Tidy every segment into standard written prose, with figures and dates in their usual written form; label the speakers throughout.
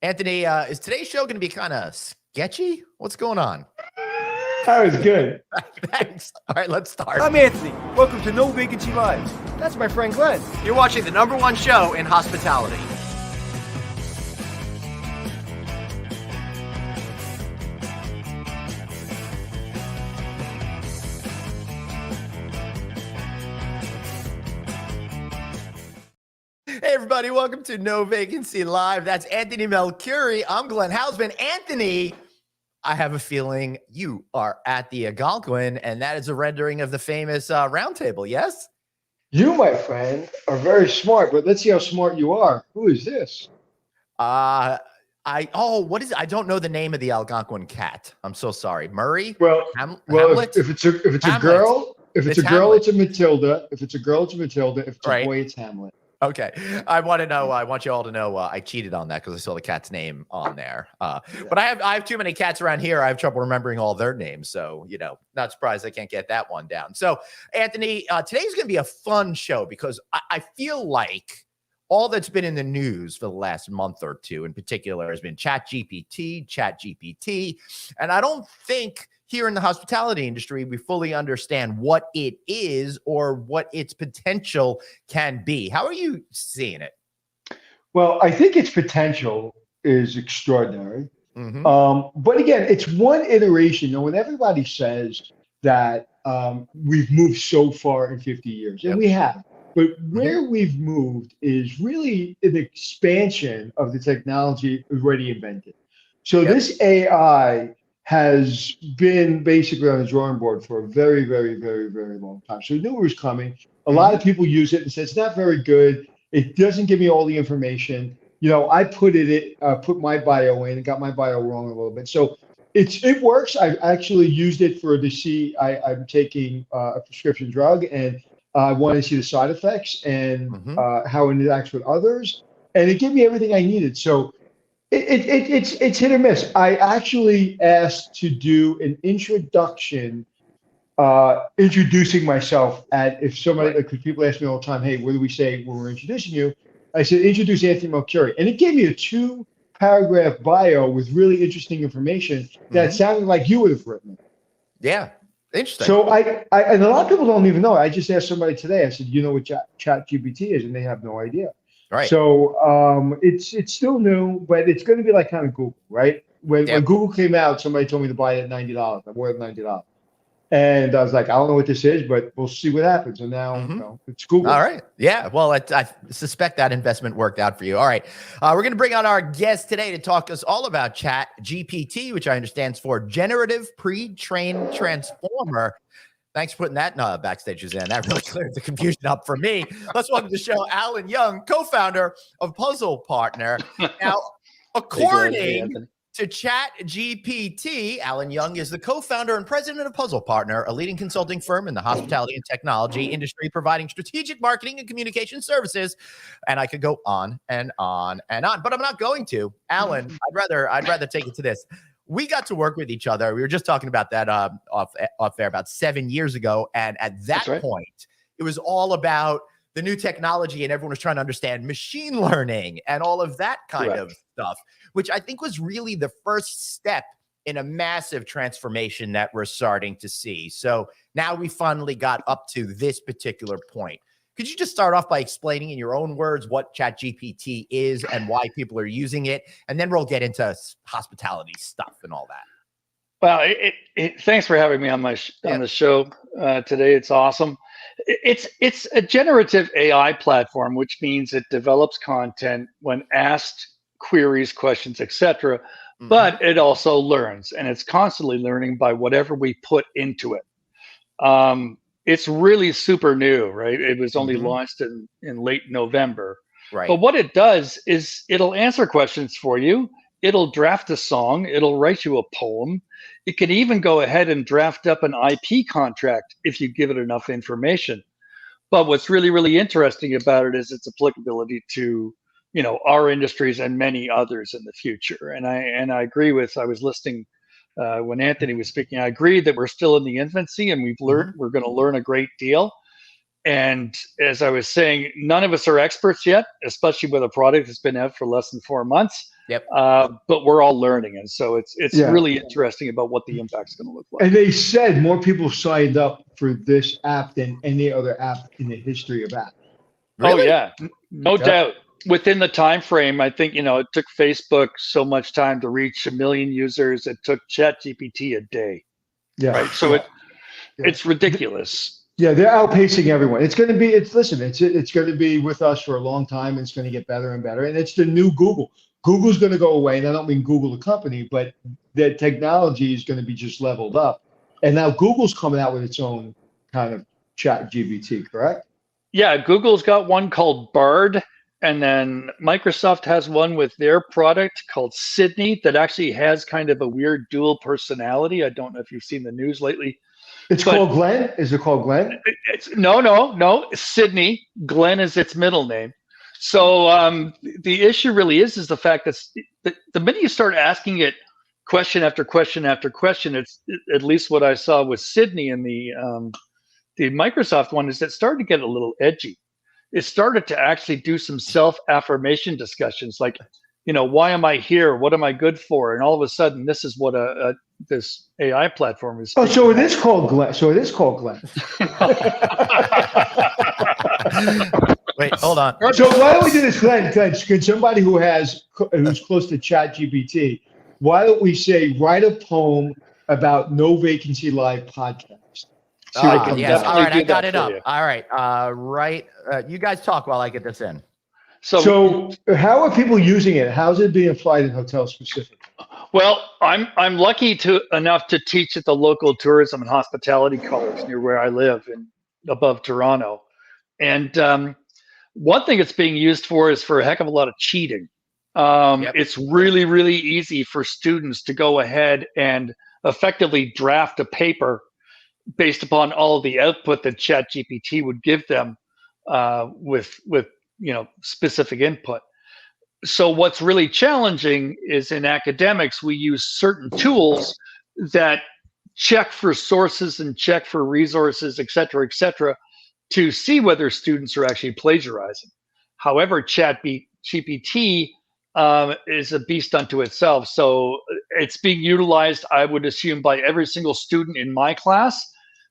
Speaker 1: Anthony, is today's show going to be kind of sketchy? What's going on?
Speaker 2: That was good.
Speaker 1: Thanks. All right, let's start.
Speaker 3: I'm Anthony. Welcome to No Vacancy Live. That's my friend Glenn.
Speaker 1: You're watching the #1 show in hospitality. Hey, everybody. Welcome to No Vacancy Live. That's Anthony Melchiori. I'm Glenn Hausman. Anthony, I have a feeling you are at the Algonquin, and that is a rendering of the famous round table, yes?
Speaker 2: You, my friend, are very smart, but let's see how smart you are. Who is this?
Speaker 1: What is it? I don't know the name of the Algonquin cat. I'm so sorry. Murray?
Speaker 2: Well,
Speaker 1: Hamlet?
Speaker 2: if it's a girl, it's a Matilda. If it's a girl, it's a Matilda. If it's a boy, it's Hamlet.
Speaker 1: Okay. I want you all to know I cheated on that because I saw the cat's name on there. But I have too many cats around here. I have trouble remembering all their names. So, not surprised I can't get that one down. So, Anthony, today's going to be a fun show because I feel like all that's been in the news for the last month or two in particular has been ChatGPT. And I don't think here in the hospitality industry, we fully understand what it is or what its potential can be. How are you seeing it?
Speaker 2: Well, I think its potential is extraordinary.
Speaker 1: Mm-hmm.
Speaker 2: But again, it's one iteration. When everybody says that we've moved so far in 50 years, and we have, but where we've moved is really an expansion of the technology already invented. So this AI has been basically on the drawing board for a very, very, very, very long time. So we knew it was coming. A lot of people use it and say it's not very good. It doesn't give me all the information. I put my bio in and got my bio wrong a little bit. So it works. I've actually used it for I'm taking a prescription drug and I want to see the side effects and how it interacts with others. And it gave me everything I needed. So it's hit or miss. I actually asked to do an introduction, introducing myself if somebody, because people ask me all the time, hey, what do we say when we're introducing you? I said, introduce Anthony Melchiori. And it gave me a 2-paragraph bio with really interesting information that sounded like you would have written it.
Speaker 1: Yeah. Interesting.
Speaker 2: So and a lot of people don't even know. I just asked somebody today, I said, you know what ChatGPT is? And they have no idea.
Speaker 1: Right.
Speaker 2: So it's still new, but it's going to be like kind of Google, right? When Google came out, somebody told me to buy it at $90. I bought it at $90. And I was like, I don't know what this is, but we'll see what happens. And now it's Google.
Speaker 1: All right. Yeah. Well, I suspect that investment worked out for you. All right. We're going to bring on our guest today to talk us all about ChatGPT, which I understand stands for Generative Pre-trained Transformer. Thanks for putting that backstage, Suzanne. That really cleared the confusion up for me. Let's welcome to the show Alan Young, co-founder of Puzzle Partner. Now, according to ChatGPT, Alan Young is the co-founder and president of Puzzle Partner, a leading consulting firm in the hospitality and technology industry, providing strategic marketing and communication services. And I could go on and on and on, but I'm not going to. Alan, I'd rather take it to this. We got to work with each other. We were just talking about that off air about 7 years ago. And at that point, it was all about the new technology and everyone was trying to understand machine learning and all of that kind of stuff, which I think was really the first step in a massive transformation that we're starting to see. So now we finally got up to this particular point. Could you just start off by explaining in your own words what ChatGPT is and why people are using it? And then we'll get into hospitality stuff and all that.
Speaker 4: Well, thanks for having me on the show today. It's awesome. It's a generative AI platform, which means it develops content when asked queries, questions, etc. But it also learns, and it's constantly learning by whatever we put into it. It's really super new, right? It was only launched in late November.
Speaker 1: Right.
Speaker 4: But what it does is it'll answer questions for you. It'll draft a song. It'll write you a poem. It can even go ahead and draft up an IP contract if you give it enough information. But what's really, really interesting about it is its applicability to, our industries and many others in the future. And I agree with, I was listening when Anthony was speaking, I agree that we're still in the infancy and we're going to learn a great deal. And as I was saying, none of us are experts yet, especially with a product that's been out for less than 4 months.
Speaker 1: Yep.
Speaker 4: But we're all learning, and so it's
Speaker 2: Yeah.
Speaker 4: really interesting about what the impact's going to look like.
Speaker 2: And they said more people signed up for this app than any other app in the history of apps.
Speaker 1: Really?
Speaker 4: Oh yeah, no doubt. Within the time frame, I think it took Facebook so much time to reach 1 million users. It took ChatGPT a day.
Speaker 2: Yeah.
Speaker 4: Right. So
Speaker 2: Yeah.
Speaker 4: it's ridiculous.
Speaker 2: Yeah, they're outpacing everyone. It's going to be. It's going to be with us for a long time. It's going to get better and better. And it's the new Google. Google's going to go away, and I don't mean Google the company, but the technology is going to be just leveled up. And now Google's coming out with its own kind of chat GPT, correct?
Speaker 4: Yeah, Google's got one called Bard, and then Microsoft has one with their product called Sydney that actually has kind of a weird dual personality. I don't know if you've seen the news lately.
Speaker 2: It's called Glenn. Is it called Glenn?
Speaker 4: No. Sydney. Glenn is its middle name. So the issue really is the fact that the minute you start asking it question after question after question, it's at least what I saw with Sydney and the Microsoft one is it started to get a little edgy. It started to actually do some self-affirmation discussions like, why am I here? What am I good for? And all of a sudden, this is what this AI platform is.
Speaker 2: Oh, so it is called Glenn.
Speaker 1: Wait, hold on.
Speaker 2: So why don't we do this, Glenn? Can somebody who's close to ChatGPT, why don't we say write a poem about No Vacancy Live podcast?
Speaker 1: Yes. All right, I got
Speaker 4: that
Speaker 1: it
Speaker 4: for
Speaker 1: up.
Speaker 4: you.
Speaker 1: All right. You guys talk while I get this in.
Speaker 2: So how are people using it? How's it being applied in hotels specifically?
Speaker 4: Well, I'm lucky enough to teach at the local tourism and hospitality college near where I live above Toronto. And one thing it's being used for is for a heck of a lot of cheating. It's really, really easy for students to go ahead and effectively draft a paper based upon all of the output that ChatGPT would give them with specific input. So what's really challenging is in academics, we use certain tools that check for sources and check for resources, et cetera, to see whether students are actually plagiarizing. However, ChatGPT is a beast unto itself. So it's being utilized, I would assume, by every single student in my class.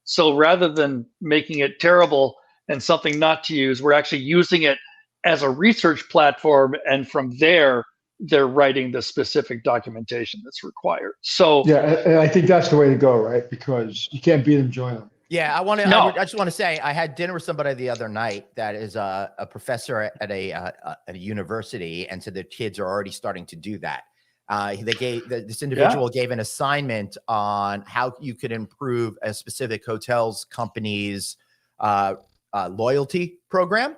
Speaker 4: So rather than making it terrible and something not to use, we're actually using it as a research platform, and from there, they're writing the specific documentation that's required. So
Speaker 2: yeah, and I think that's the way to go, right? Because you can't beat them, join them.
Speaker 1: Yeah,
Speaker 4: No.
Speaker 1: I just want to say I had dinner with somebody the other night that is a professor at a university, and so the kids are already starting to do that. This individual gave an assignment on how you could improve a specific hotel's company's loyalty program.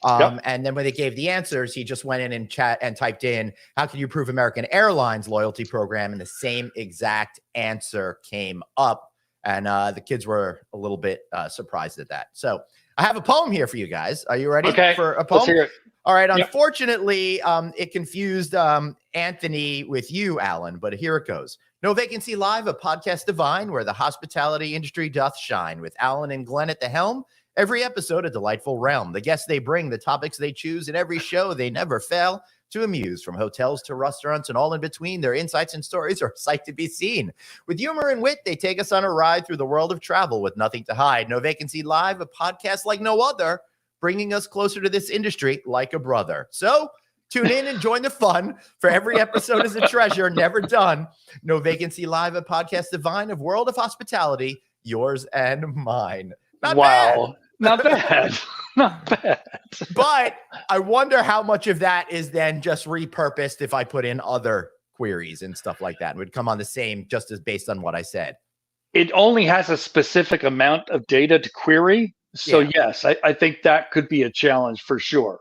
Speaker 1: And then when they gave the answers, he just went in and typed in, how can you improve American Airlines loyalty program? And the same exact answer came up. And the kids were a little bit surprised at that. So I have a poem here for you guys. Are you ready for a poem?
Speaker 4: Let's hear it.
Speaker 1: All right. Yep. Unfortunately, it confused Anthony with you, Alan, but here it goes. No Vacancy Live, a podcast divine where the hospitality industry doth shine, with Alan and Glenn at the helm. Every episode, a delightful realm. The guests they bring, the topics they choose, in every show, they never fail to amuse. From hotels to restaurants and all in between, their insights and stories are a sight to be seen. With humor and wit, they take us on a ride through the world of travel with nothing to hide. No Vacancy Live, a podcast like no other, bringing us closer to this industry like a brother. So tune in and join the fun, for every episode is a treasure, never done. No Vacancy Live, a podcast divine of world of hospitality, yours and mine. Not bad.
Speaker 4: Not bad. Not bad.
Speaker 1: But I wonder how much of that is then just repurposed if I put in other queries and stuff like that. It would come on the same, just as based on what I said.
Speaker 4: It only has a specific amount of data to query. So yes, I think that could be a challenge for sure.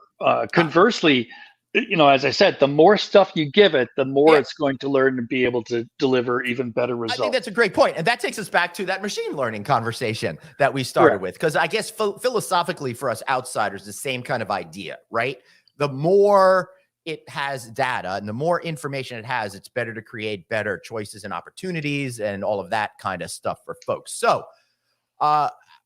Speaker 4: Conversely, as I said, the more stuff you give it, the more it's going to learn to be able to deliver even better results.
Speaker 1: I think that's a great point. And that takes us back to that machine learning conversation that we started with. Because I guess philosophically for us outsiders, the same kind of idea, right? The more it has data and the more information it has, it's better to create better choices and opportunities and all of that kind of stuff for folks. So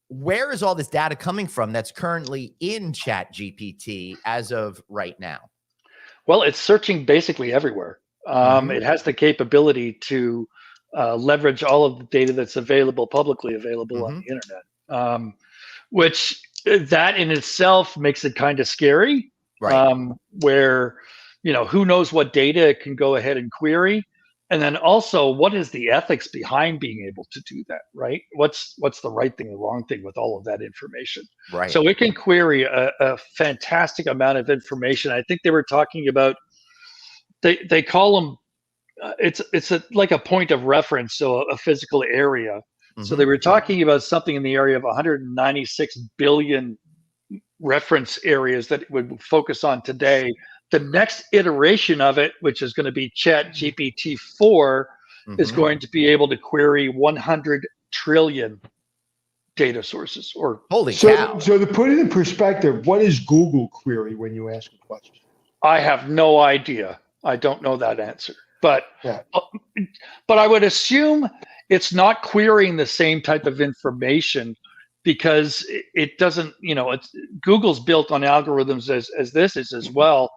Speaker 1: where is all this data coming from that's currently in ChatGPT as of right now?
Speaker 4: Well, it's searching basically everywhere. It has the capability to leverage all of the data that's publicly available on the internet, which that in itself makes it kind of scary.
Speaker 1: Right.
Speaker 4: Where, who knows what data it can go ahead and query, and then also what is the ethics behind being able to do that, right? What's the right thing, the wrong thing with all of that information?
Speaker 1: Right.
Speaker 4: So it can query a fantastic amount of information. I think they were talking about, they call them, like a point of reference, so a physical area. So they were talking about something in the area of 196 billion reference areas that it would focus on today. The next iteration of it, which is going to be ChatGPT 4, is going to be able to query 100 trillion data sources. Or
Speaker 1: holy cow!
Speaker 2: So to put it in perspective, what is Google query when you ask a question?
Speaker 4: I have no idea. I don't know that answer, but I would assume it's not querying the same type of information, because it doesn't. Google's built on algorithms as this is as well.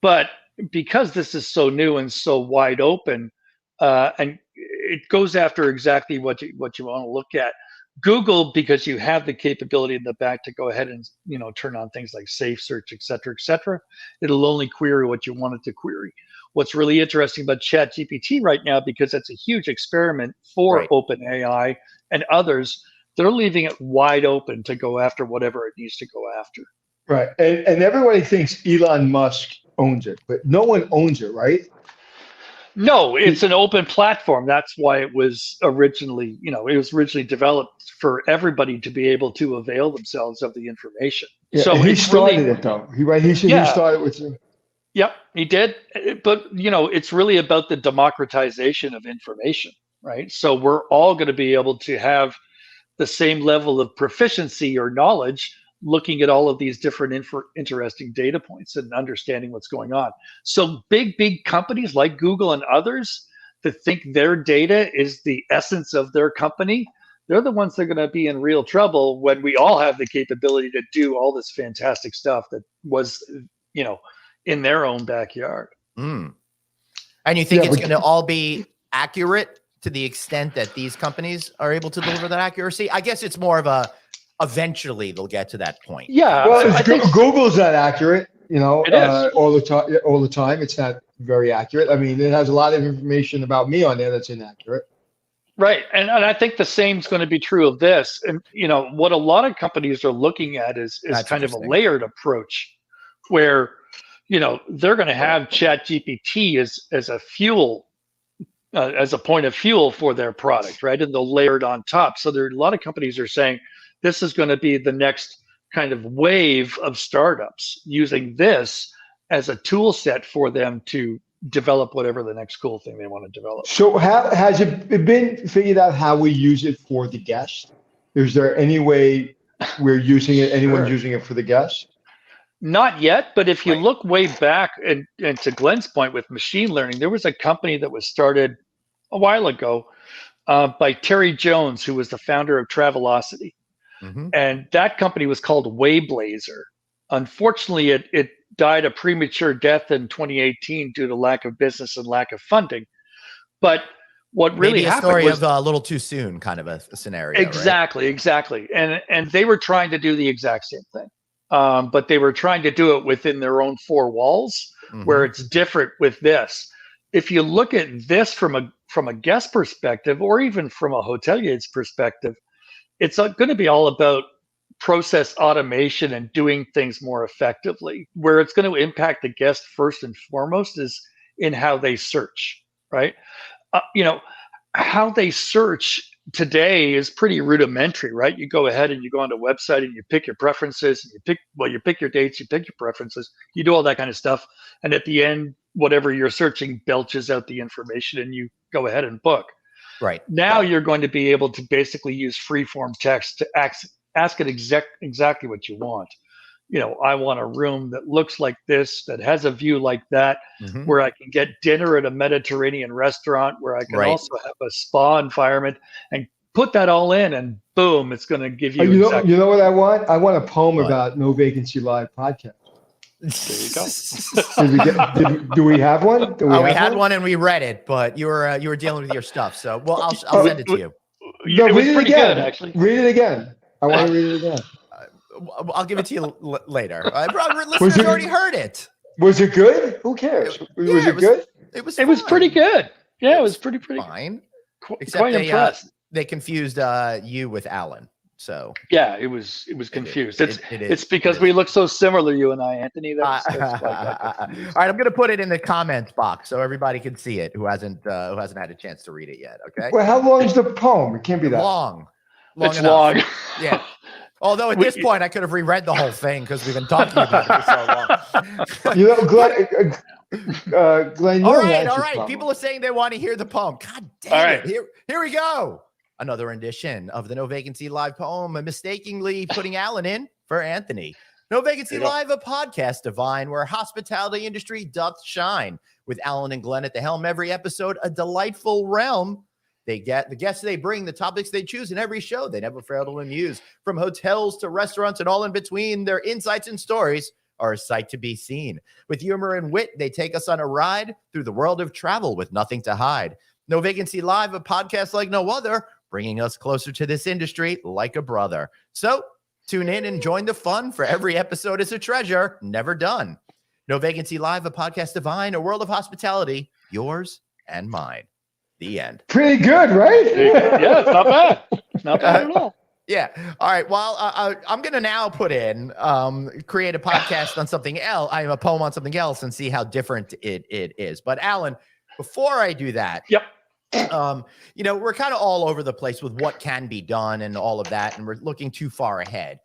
Speaker 4: But because this is so new and so wide open, and it goes after exactly what you want to look at. Google, because you have the capability in the back to go ahead and turn on things like safe search, et cetera, it'll only query what you want it to query. What's really interesting about ChatGPT right now, because it's a huge experiment for OpenAI and others, they're leaving it wide open to go after whatever it needs to go after.
Speaker 2: Right, and everybody thinks Elon Musk owns it, but no one owns it, right?
Speaker 4: No, it's an open platform. That's why it was originally, developed for everybody to be able to avail themselves of the information.
Speaker 2: Yeah,
Speaker 4: so
Speaker 2: he started it though. He started with.
Speaker 4: Yep, he did. But it's really about the democratization of information, right? So we're all going to be able to have the same level of proficiency or knowledge looking at all of these different interesting data points and understanding what's going on. So big companies like Google and others that think their data is the essence of their company, they're the ones that are going to be in real trouble when we all have the capability to do all this fantastic stuff that was, in their own backyard.
Speaker 1: And you think it's going to all be accurate to the extent that these companies are able to deliver that accuracy? I guess it's more of eventually they'll get to that point.
Speaker 4: Yeah.
Speaker 2: Well, I think Google's not accurate,
Speaker 4: it is.
Speaker 2: all the time. It's not very accurate. I mean, it has a lot of information about me on there that's inaccurate.
Speaker 4: Right. And I think the same is going to be true of this. And, what a lot of companies are looking at is kind of a layered approach where, they're going to have ChatGPT as a fuel, as a point of fuel for their product, right? And they'll layer it on top. So there are a lot of companies are saying this is going to be the next kind of wave of startups using this as a tool set for them to develop whatever the next cool thing they want to develop.
Speaker 2: So has it been figured out how we use it for the guest? Is there any way we're using it, anyone's using it for the guest?
Speaker 4: Not yet, but if you look way back, and to Glenn's point with machine learning, there was a company that was started a while ago by Terry Jones, who was the founder of Travelocity. And that company was called Wayblazer. Unfortunately, it died a premature death in 2018 due to lack of business and lack of funding. But what really happened was
Speaker 1: a little too soon kind of a scenario.
Speaker 4: Exactly. And they were trying to do the exact same thing. But they were trying to do it within their own four walls, where it's different with this. If you look at this from a guest perspective, or even from a hotelier's perspective, it's going to be all about process automation and doing things more effectively. Where it's going to impact the guest first and foremost is in how they search, right? How they search today is pretty rudimentary, right? You go ahead and you go on a website and you pick your preferences, and you pick your dates, you pick your preferences, you do all that kind of stuff. And at the end, whatever you're searching belches out the information and you go ahead and book.
Speaker 1: Right.
Speaker 4: Now you're going to be able to basically use free-form text to ask it exactly what you want. I want a room that looks like this, that has a view like that, where I can get dinner at a Mediterranean restaurant, where I can also have a spa environment, and put that all in, and boom, it's going to give you.
Speaker 2: You know what I want? I want a poem about No Vacancy Live podcast.
Speaker 4: There you go.
Speaker 2: Do we have one?
Speaker 1: We had one and we read it, but you were dealing with your stuff. So, well, I'll send it to you.
Speaker 2: No,
Speaker 4: It was
Speaker 2: read it
Speaker 4: pretty
Speaker 2: again.
Speaker 4: good, actually.
Speaker 2: Read it again. I want to read it again.
Speaker 1: I'll give it to you later. Listeners already heard it.
Speaker 2: Was it good? Who cares? Was it good?
Speaker 1: It was
Speaker 4: pretty good. Yeah, it was pretty
Speaker 1: fine. Except
Speaker 4: quite impressed.
Speaker 1: They confused you with Alan. So
Speaker 4: yeah, it was confused. It's because
Speaker 1: it
Speaker 4: we look so similar, you and I, Anthony. That's
Speaker 1: all right, I'm gonna put it in the comments box so everybody can see it who hasn't had a chance to read it yet. Okay.
Speaker 2: Well, how long is the poem? It can't be that
Speaker 1: long.
Speaker 4: It's
Speaker 1: enough.
Speaker 4: long.
Speaker 1: Yeah. Although at this point I could have reread the whole thing because we've been talking about it for so long.
Speaker 2: You know, Glenn.
Speaker 1: All right. People are saying they want to hear the poem. God damn
Speaker 4: all
Speaker 1: it!
Speaker 4: Right.
Speaker 1: Here we go. Another edition of the No Vacancy Live poem, mistakenly putting Alan in for Anthony. No Vacancy Live, a podcast divine where hospitality industry doth shine. With Alan and Glenn at the helm, every episode a delightful realm. They get the guests they bring, the topics they choose in every show. They never fail to amuse. From hotels to restaurants and all in between, their insights and stories are a sight to be seen. With humor and wit, they take us on a ride through the world of travel with nothing to hide. No Vacancy Live, a podcast like no other, bringing us closer to this industry like a brother. So tune in and join the fun, for every episode is a treasure, never done. No Vacancy Live, a podcast divine, a world of hospitality, yours and mine. The end.
Speaker 2: Pretty good, right?
Speaker 4: Yeah, it's not bad. Not bad at all.
Speaker 1: Yeah. All right. Well, I'm going to now put in, create a podcast on something else. I have a poem on something else and see how different it is. But Alan, before I do that,
Speaker 4: yep.
Speaker 1: We're kind of all over the place with what can be done and all of that, and we're looking too far ahead.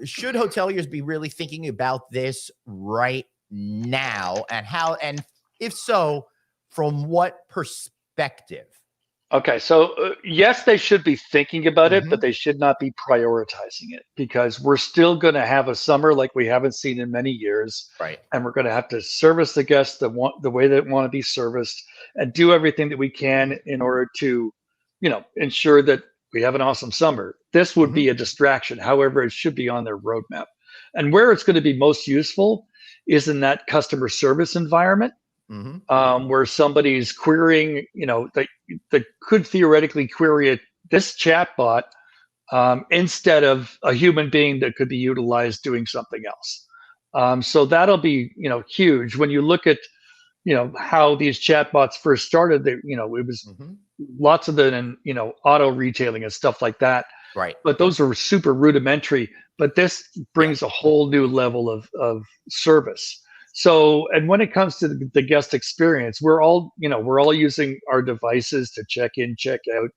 Speaker 1: Should hoteliers be really thinking about this right now, and if so, from what perspective?
Speaker 4: Okay, so yes, they should be thinking about it, but they should not be prioritizing it, because we're still going to have a summer like we haven't seen in many years,
Speaker 1: right?
Speaker 4: And we're going to have to service the guests the way they want to be serviced, and do everything that we can in order to, ensure that we have an awesome summer. This would be a distraction. However, it should be on their roadmap, and where it's going to be most useful is in that customer service environment. Where somebody's querying, they could theoretically query this chatbot instead of a human being that could be utilized doing something else. So that'll be, huge. When you look at, how these chatbots first started, it was lots of them in, auto retailing and stuff like that.
Speaker 1: Right.
Speaker 4: But those are super rudimentary. But this brings a whole new level of service. So, and when it comes to the guest experience, we're all using our devices to check in, check out,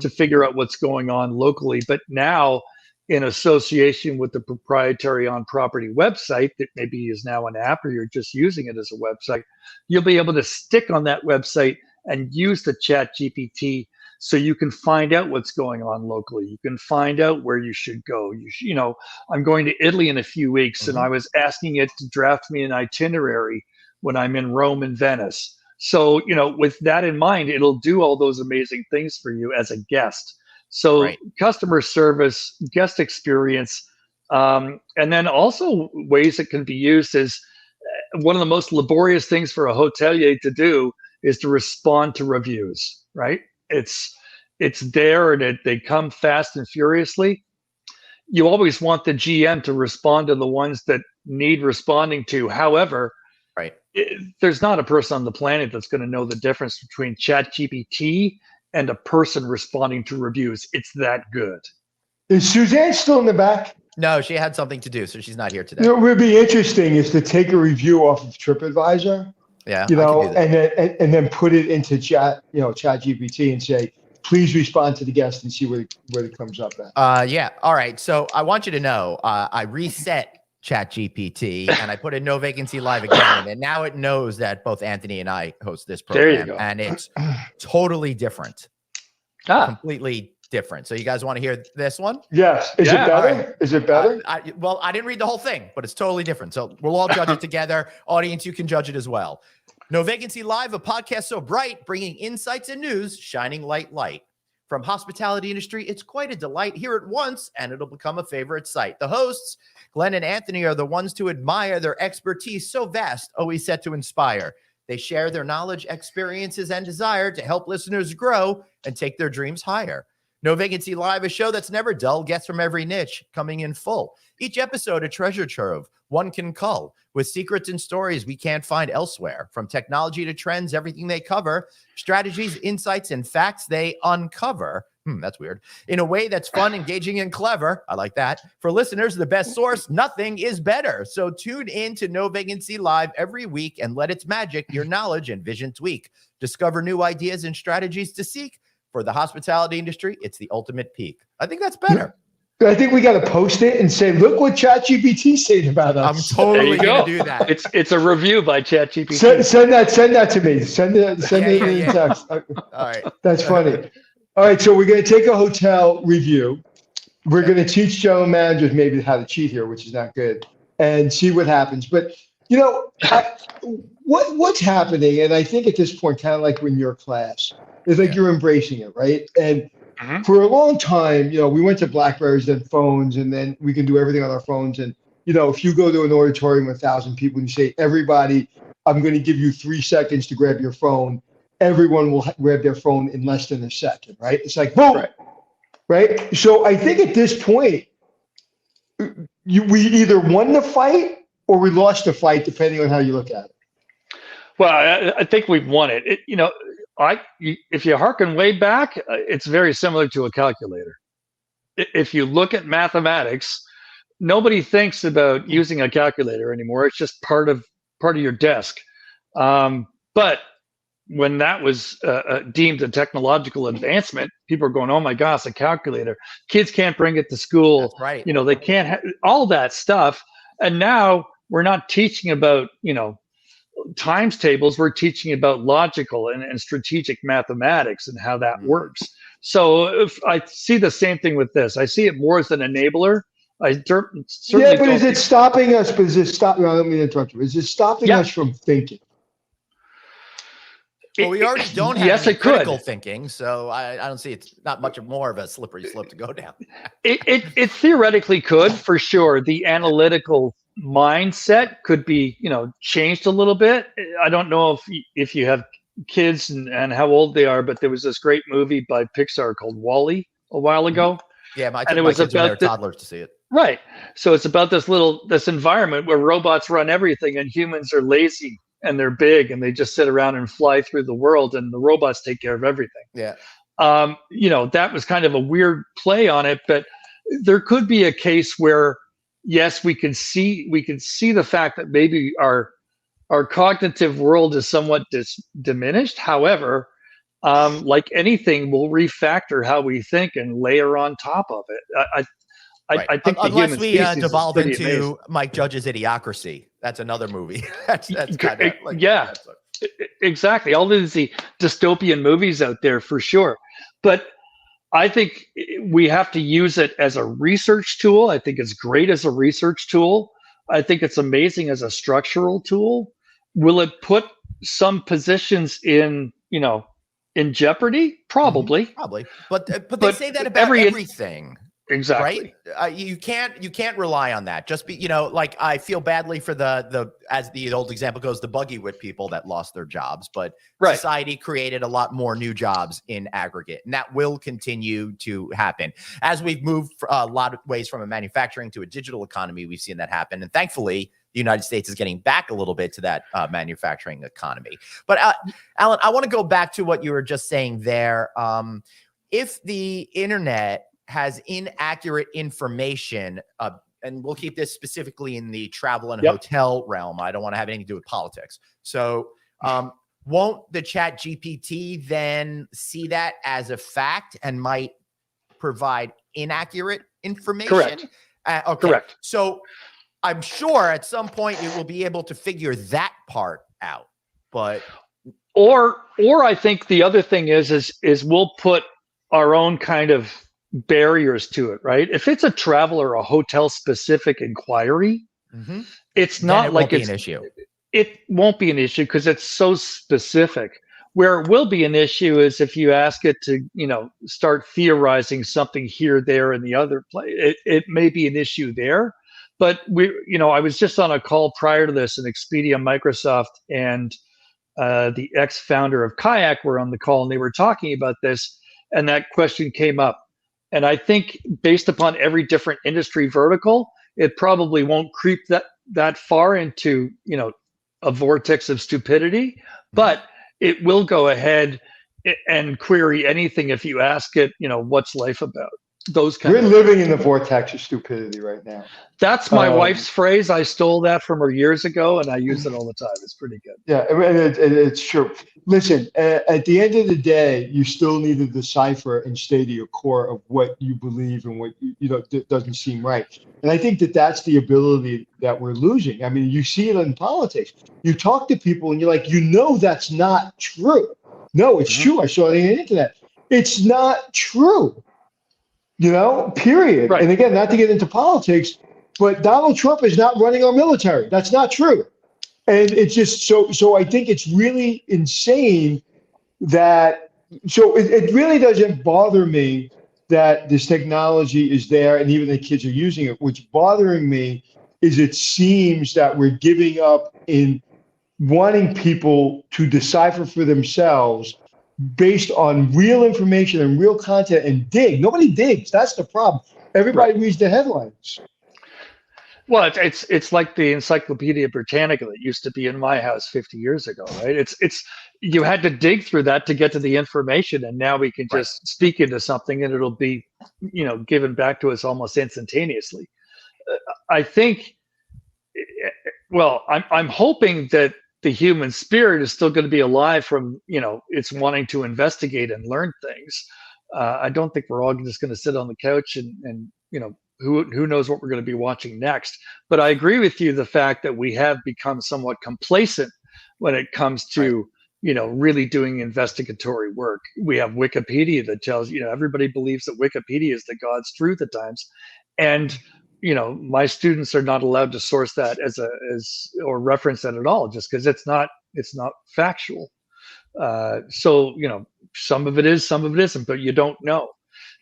Speaker 4: to figure out what's going on locally. But now, in association with the proprietary on-property website that maybe is now an app, or you're just using it as a website, you'll be able to stick on that website and use the ChatGPT so you can find out what's going on locally. You can find out where you should go. I'm going to Italy in a few weeks, and I was asking it to draft me an itinerary when I'm in Rome and Venice. So, with that in mind, it'll do all those amazing things for you as a guest. So customer service, guest experience, and then also ways it can be used is one of the most laborious things for a hotelier to do is to respond to reviews, right? It's there, and they come fast and furiously. You always want the GM to respond to the ones that need responding to. However, there's not a person on the planet that's going to know the difference between ChatGPT and a person responding to reviews. It's that good.
Speaker 2: Is Suzanne still in the back?
Speaker 1: No, she had something to do, so she's not here today.
Speaker 2: What would be interesting is to take a review off of TripAdvisor.
Speaker 1: Yeah,
Speaker 2: and then put it into ChatGPT and say, please respond to the guest, and see where it comes up at.
Speaker 1: Yeah. All right. So I want you to know, I reset ChatGPT and I put in No Vacancy Live again, and now it knows that both Anthony and I host this program.
Speaker 4: There you go.
Speaker 1: And it's totally different. Completely different. So you guys want to hear this one?
Speaker 2: Yes. Is it better?
Speaker 1: Right.
Speaker 2: Is it better?
Speaker 1: I didn't read the whole thing, but it's totally different. So we'll all judge it together. Audience, you can judge it as well. No Vacancy Live, a podcast so bright, bringing insights and news, shining light. From hospitality industry, it's quite a delight. Hear it once, and it'll become a favorite sight. The hosts, Glenn and Anthony, are the ones to admire their expertise, so vast, always set to inspire. They share their knowledge, experiences, and desire to help listeners grow and take their dreams higher. No Vacancy Live, a show that's never dull, guests from every niche coming in full. Each episode a treasure trove, one can cull, with secrets and stories we can't find elsewhere. From technology to trends, everything they cover, strategies, insights, and facts they uncover. That's weird. In a way that's fun, engaging, and clever. I like that. For listeners, the best source, nothing is better. So tune in to No Vacancy Live every week and let its magic, your knowledge, and vision tweak. Discover new ideas and strategies to seek. For the hospitality industry, it's the ultimate peak. I think that's better.
Speaker 2: I think we got to post it and say, look what ChatGPT said about us.
Speaker 1: I'm totally going to do that.
Speaker 4: It's a review by ChatGPT.
Speaker 2: Send that to me. Send it in text.
Speaker 1: All right.
Speaker 2: That's funny. All right, so we're going to take a hotel review. We're going to teach general managers maybe how to cheat here, which is not good, and see what happens. But, what's happening, and I think at this point, kind of like when you're class, is like you're embracing it, right? And for a long time, we went to Blackberries, then phones, and then we can do everything on our phones. And, if you go to an auditorium with 1,000 people and you say, everybody, I'm going to give you 3 seconds to grab your phone, everyone will grab their phone in less than a second, right? It's like, boom, right? So I think at this point, we either won the fight or we lost the fight, depending on how you look at it.
Speaker 4: Well, I think we've won it. If you hearken way back, it's very similar to a calculator. If you look at mathematics, nobody thinks about using a calculator anymore. It's just part of your desk. But when that was deemed a technological advancement, people are going, "Oh my gosh, a calculator! Kids can't bring it to school.
Speaker 1: That's right.
Speaker 4: They can't all that stuff." And now we're not teaching about times tables. We're teaching about logical and strategic mathematics and how that works. So if I see the same thing with this, I see it more as an enabler.
Speaker 2: Is it stopping us? But is it stopping? No, let me interrupt you. Is it stopping us from thinking?
Speaker 1: Well, we already don't have
Speaker 4: yes,
Speaker 1: any
Speaker 4: it could.
Speaker 1: critical thinking, so I don't see it's not much more of a slippery slope to go down.
Speaker 4: It theoretically could, for sure. The analytical mindset could be, changed a little bit. I don't know if you have kids and how old they are, but there was this great movie by Pixar called WALL-E a while ago.
Speaker 1: Yeah, I took my kids when they were toddlers to see it.
Speaker 4: Right. So it's about this environment where robots run everything and humans are lazy and they're big and they just sit around and fly through the world and the robots take care of everything.
Speaker 1: Yeah.
Speaker 4: That was kind of a weird play on it, but there could be a case where, yes, we can see the fact that maybe our cognitive world is somewhat diminished. However, like anything, we'll refactor how we think and layer on top of it. I think
Speaker 1: unless we devolve into amazing. Mike Judge's Idiocracy, that's another movie. that's kind of like,
Speaker 4: exactly. All these dystopian movies out there for sure, but I think we have to use it as a research tool. I think it's great as a research tool. I think it's amazing as a structural tool. Will it put some positions in jeopardy? Probably.
Speaker 1: Probably. But they say that about everything.
Speaker 4: Exactly.
Speaker 1: Right. You can't rely on that. Just be, like I feel badly for the as the old example goes, the buggy whip people that lost their jobs, but society created a lot more new jobs in aggregate, and that will continue to happen as we've moved a lot of ways from a manufacturing to a digital economy. We've seen that happen, and thankfully, the United States is getting back a little bit to that manufacturing economy. But Alan, I want to go back to what you were just saying there. If the internet has inaccurate information, and we'll keep this specifically in the travel and hotel realm. I don't want to have anything to do with politics. So won't the ChatGPT then see that as a fact and might provide inaccurate information?
Speaker 4: Correct.
Speaker 1: Okay.
Speaker 4: Correct.
Speaker 1: So I'm sure at some point it will be able to figure that part out. But
Speaker 4: or I think the other thing is we'll put our own kind of barriers to it, right? If it's a travel or a hotel specific inquiry, it's not like it's
Speaker 1: an issue.
Speaker 4: It won't be an issue because it's so specific. Where it will be an issue is if you ask it to, start theorizing something here, there, and the other place. It may be an issue there, but I was just on a call prior to this, and Expedia, Microsoft, and the ex-founder of Kayak were on the call, and they were talking about this, and that question came up. And I think based upon every different industry vertical, it probably won't creep that far into, a vortex of stupidity, but it will go ahead and query anything if you ask it, what's life about? Those kind
Speaker 2: We're
Speaker 4: of
Speaker 2: living in the vortex of stupidity right now.
Speaker 4: That's my wife's phrase. I stole that from her years ago, and I use it all the time. It's pretty good.
Speaker 2: Yeah, it's true. Listen, at the end of the day, you still need to decipher and stay to your core of what you believe and what doesn't seem right. And I think that's the ability that we're losing. I mean, you see it in politics. You talk to people, and you're like, that's not true. No, it's true. I saw it on the internet. It's not true. Period.
Speaker 4: Right.
Speaker 2: And again, not to get into politics, but Donald Trump is not running our military. That's not true. And it's just so I think it's really insane that, it really doesn't bother me that this technology is there and even the kids are using it. What's bothering me is it seems that we're giving up in wanting people to decipher for themselves based on real information and real content and dig. Nobody digs. That's the problem. Everybody reads the headlines.
Speaker 4: Well, it's like the Encyclopedia Britannica that used to be in my house 50 years ago, right? It's you had to dig through that to get to the information, and now we can just speak into something and it'll be, given back to us almost instantaneously. I think, well, I'm hoping that the human spirit is still going to be alive from, it's wanting to investigate and learn things. I don't think we're all just going to sit on the couch and who knows what we're going to be watching next. But I agree with you, the fact that we have become somewhat complacent when it comes to, really doing investigatory work. We have Wikipedia that tells, everybody believes that Wikipedia is the God's truth at times. And my students are not allowed to source that or reference that at all, just because it's not factual. So some of it is, some of it isn't, but you don't know.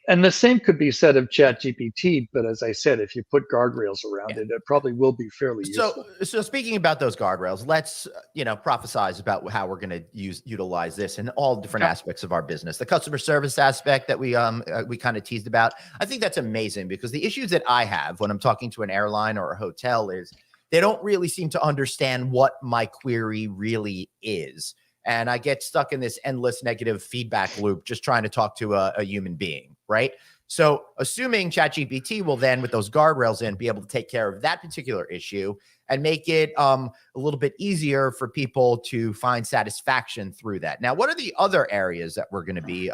Speaker 4: And the same could be said of ChatGPT, but as I said, if you put guardrails around it, it probably will be fairly useful.
Speaker 1: So speaking about those guardrails, let's prophesize about how we're going to utilize this in all different aspects of our business. The customer service aspect that we kind of teased about, I think that's amazing, because the issues that I have when I'm talking to an airline or a hotel is they don't really seem to understand what my query really is. And I get stuck in this endless negative feedback loop just trying to talk to a human being, right? So assuming ChatGPT will then, with those guardrails in, be able to take care of that particular issue and make it a little bit easier for people to find satisfaction through that. Now, what are the other areas that we're going to be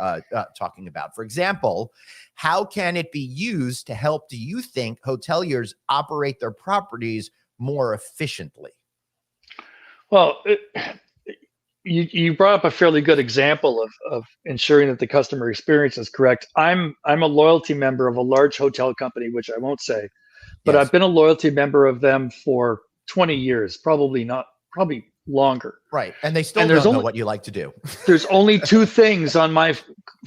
Speaker 1: talking about? For example, how can it be used to help, do you think, hoteliers operate their properties more efficiently?
Speaker 4: Well, you brought up a fairly good example of ensuring that the customer experience is correct. I'm a loyalty member of a large hotel company, which I won't say, but I've been a loyalty member of them for 20 years, probably longer.
Speaker 1: Right. And they still don't know what you like to do.
Speaker 4: There's only two things on my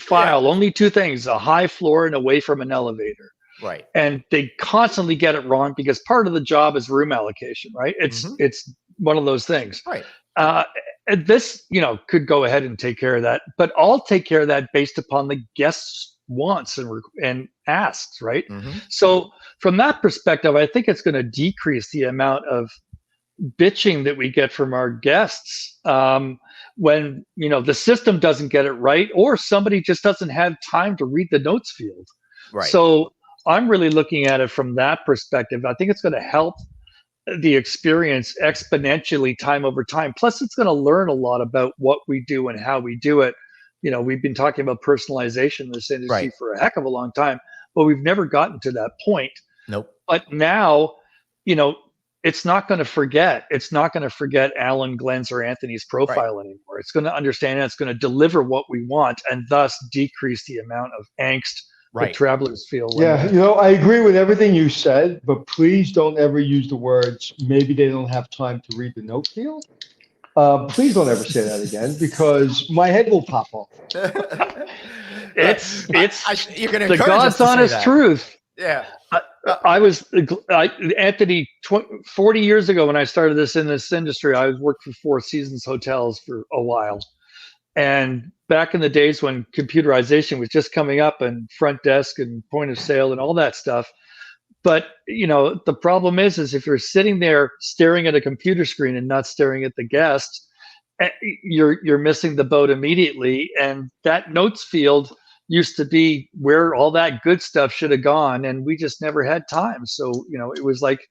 Speaker 4: file, only two things: a high floor and away from an elevator.
Speaker 1: Right.
Speaker 4: And they constantly get it wrong because part of the job is room allocation, right? It's one of those things.
Speaker 1: Right.
Speaker 4: And this, could go ahead and take care of that, but I'll take care of that based upon the guest's wants and asks, right? So from that perspective, I think it's going to decrease the amount of bitching that we get from our guests when, the system doesn't get it right, or somebody just doesn't have time to read the notes field.
Speaker 1: Right.
Speaker 4: So I'm really looking at it from that perspective. I think it's going to help the experience exponentially time over time. Plus, it's going to learn a lot about what we do and how we do it. We've been talking about personalization in this industry for a heck of a long time, but we've never gotten to that point.
Speaker 1: Nope.
Speaker 4: But now, it's not going to forget. It's not going to forget Alan, Glenn's, or Anthony's profile anymore. It's going to understand it. It's going to deliver what we want, and thus decrease the amount of angst that travelers feel.
Speaker 2: Yeah, I agree with everything you said, but please don't ever use the words, maybe they don't have time to read the note field. Please don't ever say that again, because my head will pop off.
Speaker 4: It's
Speaker 1: you're going to
Speaker 4: the God's honest truth.
Speaker 1: Yeah.
Speaker 4: Anthony, 40 years ago when I started in this industry, I worked for Four Seasons Hotels for a while. And back in the days when computerization was just coming up and front desk and point of sale and all that stuff. But, the problem is if you're sitting there staring at a computer screen and not staring at the guest, you're missing the boat immediately. And that notes field used to be where all that good stuff should have gone, and we just never had time. So it was like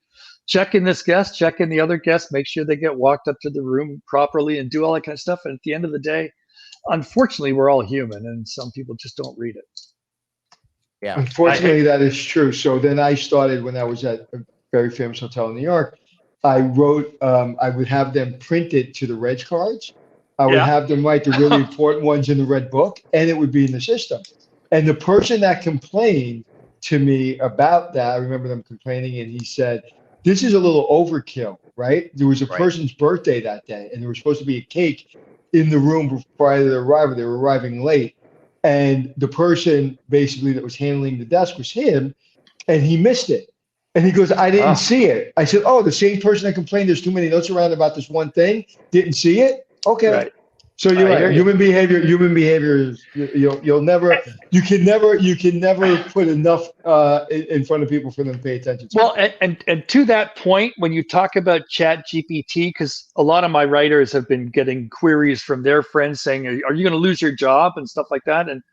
Speaker 4: check in this guest, check in the other guest, make sure they get walked up to the room properly and do all that kind of stuff. And at the end of the day, unfortunately, we're all human, and some people just don't read it.
Speaker 1: Yeah,
Speaker 2: unfortunately, that is true. So then I started, when I was at a very famous hotel in New York, I wrote, I would have them print it to the reg cards. I would have them write the really important ones in the red book, and it would be in the system. And the person that complained to me about that, I remember them complaining, and he said, this is a little overkill, right? There was a person's birthday that day, and there was supposed to be a cake in the room prior to their arrival. They were arriving late. And the person basically that was handling the desk was him, and he missed it. And he goes, I didn't see it. I said, oh, the same person that complained there's too many notes around about this one thing didn't see it? Okay. Right. So you're right. Human behavior is you can never put enough in front of people for them to pay attention to.
Speaker 4: Well, and to that point, when you talk about ChatGPT, because a lot of my writers have been getting queries from their friends saying, are you going to lose your job and stuff like that? And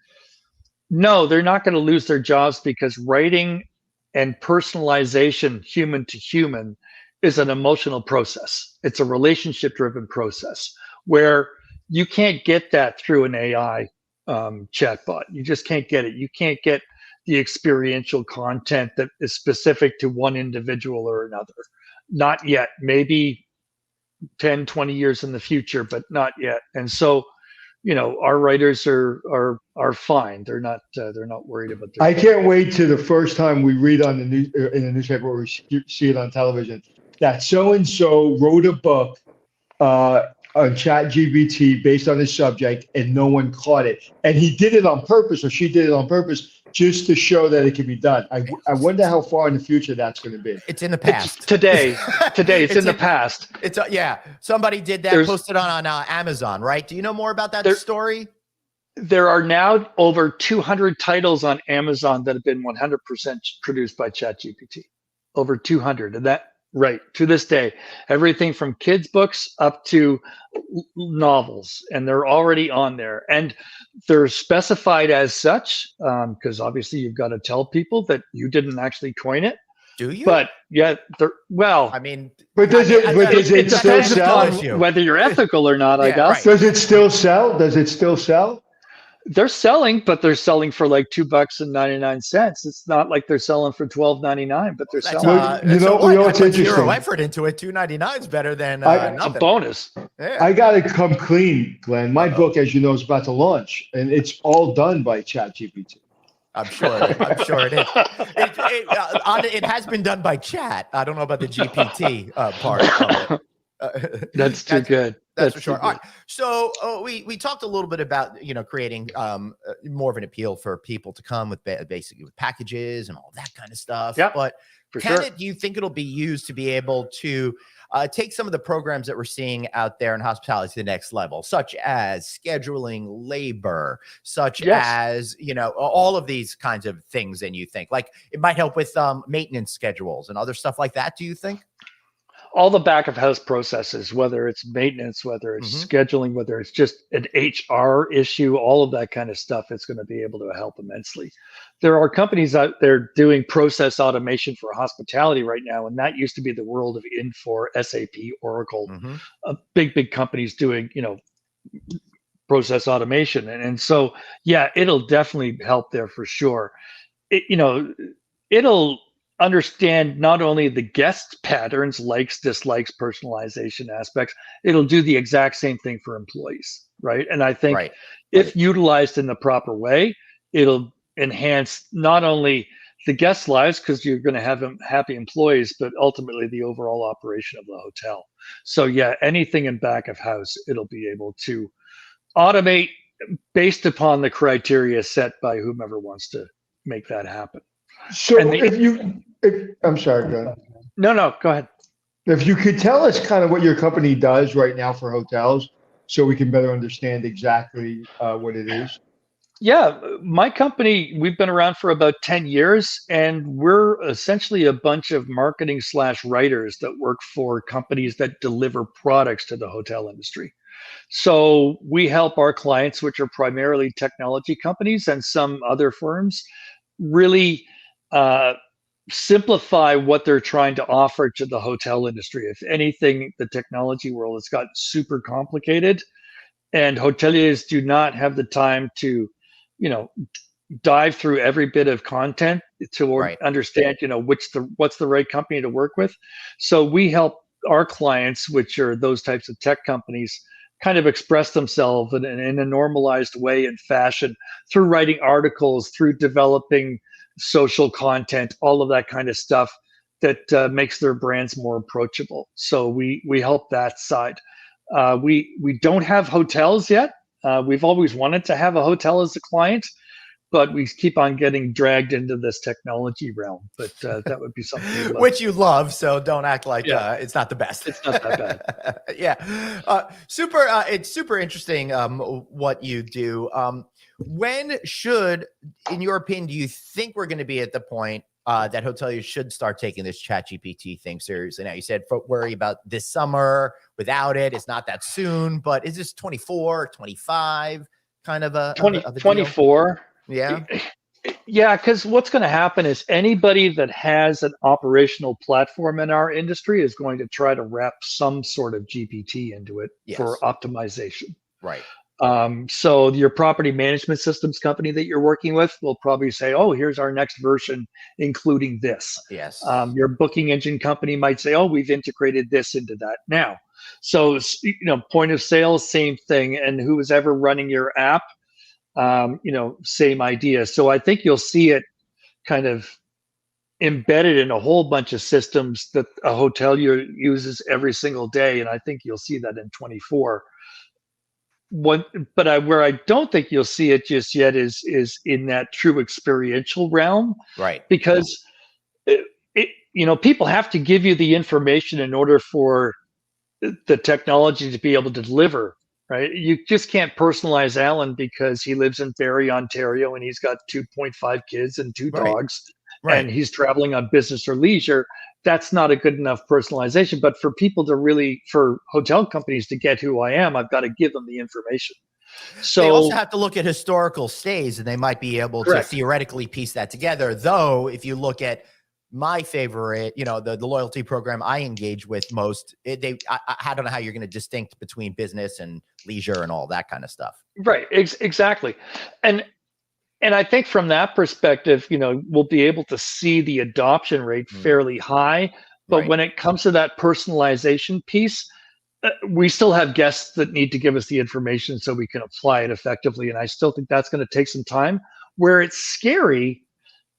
Speaker 4: no, they're not going to lose their jobs, because writing and personalization, human to human, is an emotional process. It's a relationship-driven process where you can't get that through an AI chatbot. You just can't get it. You can't get the experiential content that is specific to one individual or another. Not yet. Maybe 10, 20 years in the future, but not yet. And so, our writers are fine. They're not worried about their
Speaker 2: I can't wait to the first time we read on the news, in the newspaper, or we see it on television, that so-and-so wrote a book on ChatGPT based on this subject, and no one caught it. And he did it on purpose, or she did it on purpose, just to show that it can be done. I wonder how far in the future that's going to be.
Speaker 1: It's in the past.
Speaker 4: It's today, it's in the past.
Speaker 1: It's somebody did that, posted on Amazon, right? Do you know more about that story?
Speaker 4: There are now over 200 titles on Amazon that have been 100% produced by ChatGPT. Over 200, and that. Right, to this day, everything from kids' books up to novels, and they're already on there, and they're specified as such, because obviously you've got to tell people that you didn't actually coin it.
Speaker 1: Do you?
Speaker 4: But yeah,
Speaker 2: but does it still sell?
Speaker 4: Whether you're ethical or not, I guess.
Speaker 2: Right. Does it still sell? Does it still sell?
Speaker 4: They're selling, but they're selling for like $2.99. It's not like they're selling for $12.99, but they're selling.
Speaker 2: What's interesting?
Speaker 1: Zero effort into it. $2.99 is better than
Speaker 4: a bonus.
Speaker 2: Yeah. I got to come clean, Glenn. My book, as you know, is about to launch, and it's all done by ChatGPT.
Speaker 1: I'm sure it is. It has been done by chat. I don't know about the GPT part of it.
Speaker 4: That's too good.
Speaker 1: That's for sure. All right. So we talked a little bit about creating more of an appeal for people to come with basically with packages and all that kind of stuff.
Speaker 4: Yeah.
Speaker 1: But do you think it'll be used to be able to take some of the programs that we're seeing out there in hospitality to the next level, such as scheduling labor, such as all of these kinds of things? And you think like it might help with maintenance schedules and other stuff like that? Do you think?
Speaker 4: All the back of house processes, whether it's maintenance, whether it's scheduling, whether it's just an HR issue, all of that kind of stuff, it's going to be able to help immensely. There are companies out there doing process automation for hospitality right now, and that used to be the world of Infor, SAP, Oracle, big companies doing, process automation. And so, it'll definitely help there for sure. It'll understand not only the guest patterns, likes, dislikes, personalization aspects, it'll do the exact same thing for employees, right? And I think if utilized in the proper way, it'll enhance not only the guest lives because you're going to have happy employees, but ultimately the overall operation of the hotel. So yeah, anything in back of house, it'll be able to automate based upon the criteria set by whomever wants to make that happen.
Speaker 2: So
Speaker 4: And
Speaker 2: I'm sorry, go ahead.
Speaker 4: No, go ahead.
Speaker 2: If you could tell us kind of what your company does right now for hotels, so we can better understand exactly what it is.
Speaker 4: Yeah, my company, we've been around for about 10 years, and we're essentially a bunch of marketing / writers that work for companies that deliver products to the hotel industry. So we help our clients, which are primarily technology companies and some other firms, really simplify what they're trying to offer to the hotel industry. If anything, the technology world has got super complicated, and hoteliers do not have the time to, dive through every bit of content to understand, what's the right company to work with. So we help our clients, which are those types of tech companies, kind of express themselves in a normalized way and fashion through writing articles, through developing social content, all of that kind of stuff that makes their brands more approachable. So we help that side. We don't have hotels yet. We've always wanted to have a hotel as a client, but we keep on getting dragged into this technology realm. But that would be something
Speaker 1: which you love, so don't act like it's not the best.
Speaker 4: It's not that bad.
Speaker 1: Yeah, it's super interesting what you do. When should, in your opinion, do you think we're going to be at the point that hoteliers should start taking this ChatGPT thing seriously? Now, you said worry about this summer. Without it, it's not that soon, but is this 24, 25 kind of a
Speaker 4: 24?
Speaker 1: Yeah.
Speaker 4: Yeah, because what's going to happen is anybody that has an operational platform in our industry is going to try to wrap some sort of GPT into it for optimization.
Speaker 1: Right.
Speaker 4: So your property management systems company that you're working with will probably say, oh, here's our next version, including this.
Speaker 1: Yes.
Speaker 4: Your booking engine company might say, oh, we've integrated this into that now. So, point of sale, same thing. And who is ever running your app, same idea. So I think you'll see it kind of embedded in a whole bunch of systems that a hotelier uses every single day. And I think you'll see that in 24. Where I don't think you'll see it just yet is in that true experiential realm,
Speaker 1: right?
Speaker 4: Because people have to give you the information in order for the technology to be able to deliver, right? You just can't personalize Alan because he lives in Barrie, Ontario, and he's got 2.5 kids and 2 dogs, and he's traveling on business or leisure. That's not a good enough personalization. But for hotel companies to get who I am, I've got to give them the information. So
Speaker 1: they also have to look at historical stays, and they might be able to theoretically piece that together. Though, if you look at my favorite, the loyalty program I engage with most, I don't know how you're going to distinct between business and leisure and all that kind of stuff.
Speaker 4: Right. Exactly. And I think from that perspective, we'll be able to see the adoption rate fairly high. But when it comes to that personalization piece, we still have guests that need to give us the information so we can apply it effectively. And I still think that's going to take some time. Where it's scary,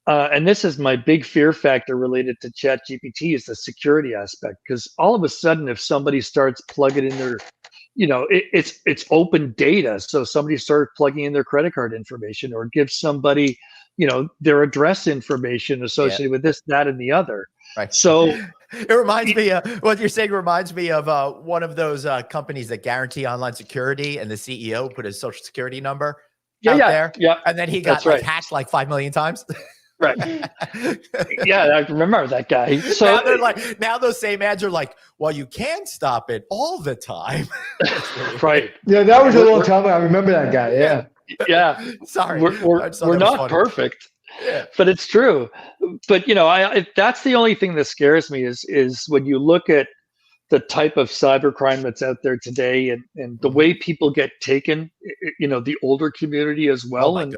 Speaker 4: and this is my big fear factor related to ChatGPT, is the security aspect. Because all of a sudden, if somebody starts plugging in their it's open data. So somebody started plugging in their credit card information, or give somebody, their address information associated with this, that, and the other.
Speaker 1: Right.
Speaker 4: So
Speaker 1: it reminds me, what you're saying reminds me of one of those companies that guarantee online security, and the CEO put his social security number out there.
Speaker 4: Yeah.
Speaker 1: And then he got hacked like 5 million times.
Speaker 4: Right. Yeah, I remember that guy. So
Speaker 1: now they're now those same ads are like, well, you can stop it all the time.
Speaker 4: Right.
Speaker 2: Yeah, that was a long time ago. I remember that guy. Yeah.
Speaker 4: Yeah.
Speaker 1: Sorry.
Speaker 4: We're not perfect. Yeah. But it's true. But that's the only thing that scares me is when you look at the type of cybercrime that's out there today, and the way people get taken, the older community as well. And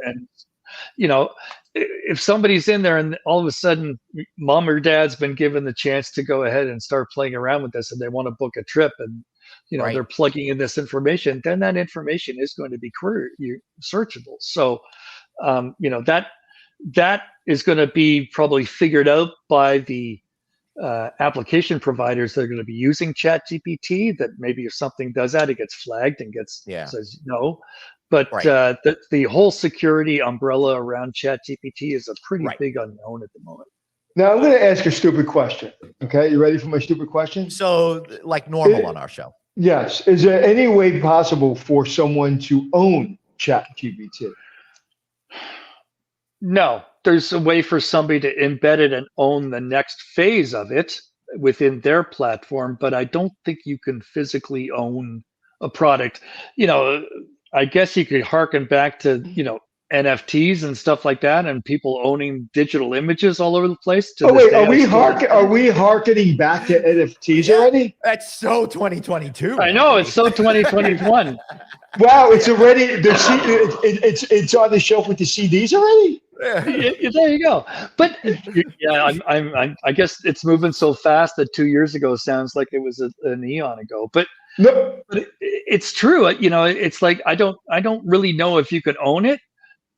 Speaker 4: if somebody's in there and all of a sudden mom or dad's been given the chance to go ahead and start playing around with this, and they want to book a trip, and they're plugging in this information, then that information is going to be searchable. So that that is going to be probably figured out by the application providers that are going to be using ChatGPT. That maybe if something does that, it gets flagged and says no. But the whole security umbrella around ChatGPT is a pretty big unknown at the moment.
Speaker 2: Now I'm going to ask a stupid question. Okay, you ready for my stupid question?
Speaker 1: So, like normal on our show.
Speaker 2: Yes. Is there any way possible for someone to own ChatGPT?
Speaker 4: No, there's a way for somebody to embed it and own the next phase of it within their platform, but I don't think you can physically own a product. I guess you could harken back to, NFTs and stuff like that, and people owning digital images all over the place.
Speaker 2: Are we harkening back to NFTs already?
Speaker 1: That's so 2022.
Speaker 4: I know, it's so 2021.
Speaker 2: Wow, it's already it's on the shelf with the CDs already.
Speaker 4: Yeah, there you go. But I guess it's moving so fast that 2 years ago sounds like it was an eon ago. But it's true. It's like I don't really know if you could own it.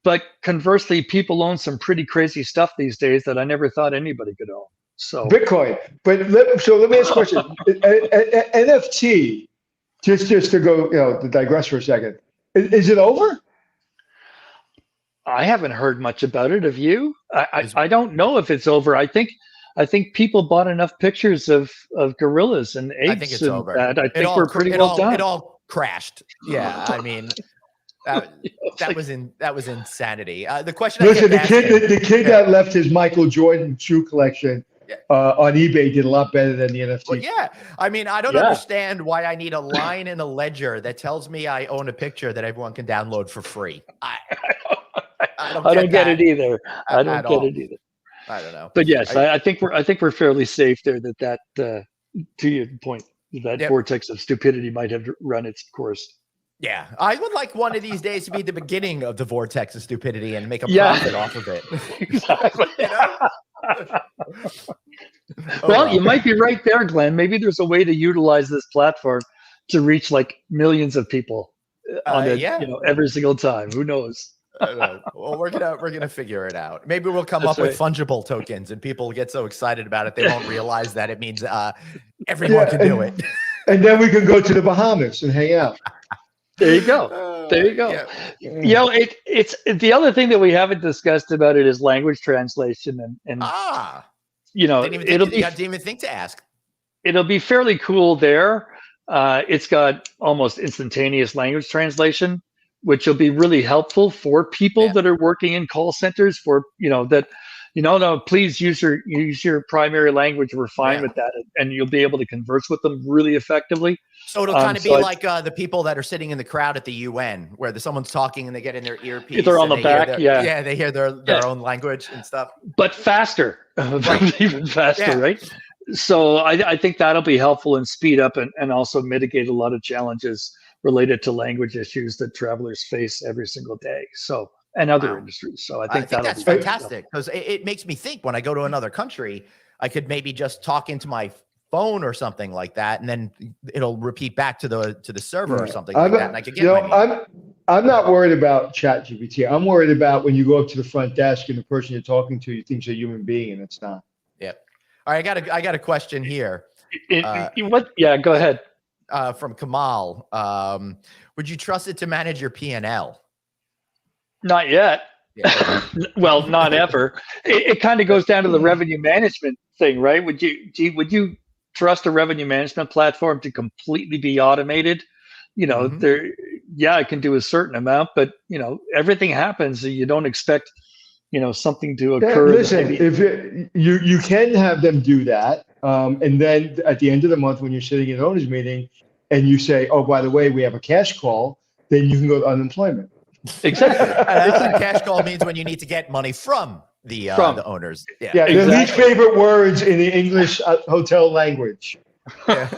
Speaker 4: But conversely, people own some pretty crazy stuff these days that I never thought anybody could own. So
Speaker 2: Bitcoin. But let me ask a question. NFT, just to go, to digress for a second. Is it over?
Speaker 4: I haven't heard much about it. Have you? I don't know if it's over. I think people bought enough pictures of gorillas and apes.
Speaker 1: I think it's over.
Speaker 4: That. I think we're pretty well done.
Speaker 1: It all crashed. Yeah, I mean. That was insanity. The question.
Speaker 2: Listen, the kid that left his Michael Jordan shoe collection on eBay did a lot better than the NFT.
Speaker 1: Well, yeah, I mean, I don't understand why I need a line in a ledger that tells me I own a picture that everyone can download for free. I
Speaker 4: don't get it either. I don't get it either.
Speaker 1: I don't know.
Speaker 4: But yes, I think we're fairly safe there. That to your point, that vortex of stupidity might have run its course.
Speaker 1: Yeah, I would like one of these days to be the beginning of the vortex of stupidity and make a profit off of it.
Speaker 4: Exactly. Well, you might be right there, Glenn. Maybe there's a way to utilize this platform to reach like millions of people on it, every single time. Who knows?
Speaker 1: Well, we're gonna figure it out. Maybe we'll come up with fungible tokens, and people get so excited about it they won't realize that it means everyone can do it.
Speaker 2: And then we can go to the Bahamas and hang out.
Speaker 4: There you go. There you go. Yeah. It's the other thing that we haven't discussed about it is language translation and
Speaker 1: didn't even think to ask.
Speaker 4: It'll be fairly cool there. It's got almost instantaneous language translation, which will be really helpful for people that are working in call centers please use your primary language. We're fine with that. And you'll be able to converse with them really effectively.
Speaker 1: So it'll kind of be like the people that are sitting in the crowd at the UN where someone's talking and they get in their earpiece.
Speaker 4: They're on the back.
Speaker 1: They hear their own language and stuff.
Speaker 4: But faster, even faster, right? So I think that'll be helpful and speed up and also mitigate a lot of challenges related to language issues that travelers face every single day. So, and other industries. So I think
Speaker 1: that's fantastic because it makes me think when I go to another country, I could maybe just talk into my phone or something like that, and then it'll repeat back to the server or something like that. And I could get
Speaker 2: I'm not worried about ChatGPT. I'm worried about when you go up to the front desk and the person you're talking to, you think a human being and it's not.
Speaker 1: Yeah. All right, I got a question here.
Speaker 4: What? Yeah, go ahead.
Speaker 1: From Kamal. Would you trust it to manage your P&L?
Speaker 4: Not yet. Yeah. Well, not ever. It kind of goes down to the revenue management thing, right? Would you trust a revenue management platform to completely be automated? It can do a certain amount, but everything happens. So you don't expect, something to occur.
Speaker 2: Listen, if you can have them do that, and then at the end of the month when you're sitting in an owners meeting, and you say, "Oh, by the way, we have a cash call," then you can go to unemployment.
Speaker 4: Exactly.
Speaker 1: That's what a cash call means when you need to get money from the owners. Yeah,
Speaker 2: exactly. The least favorite words in the English hotel language.
Speaker 1: Yeah.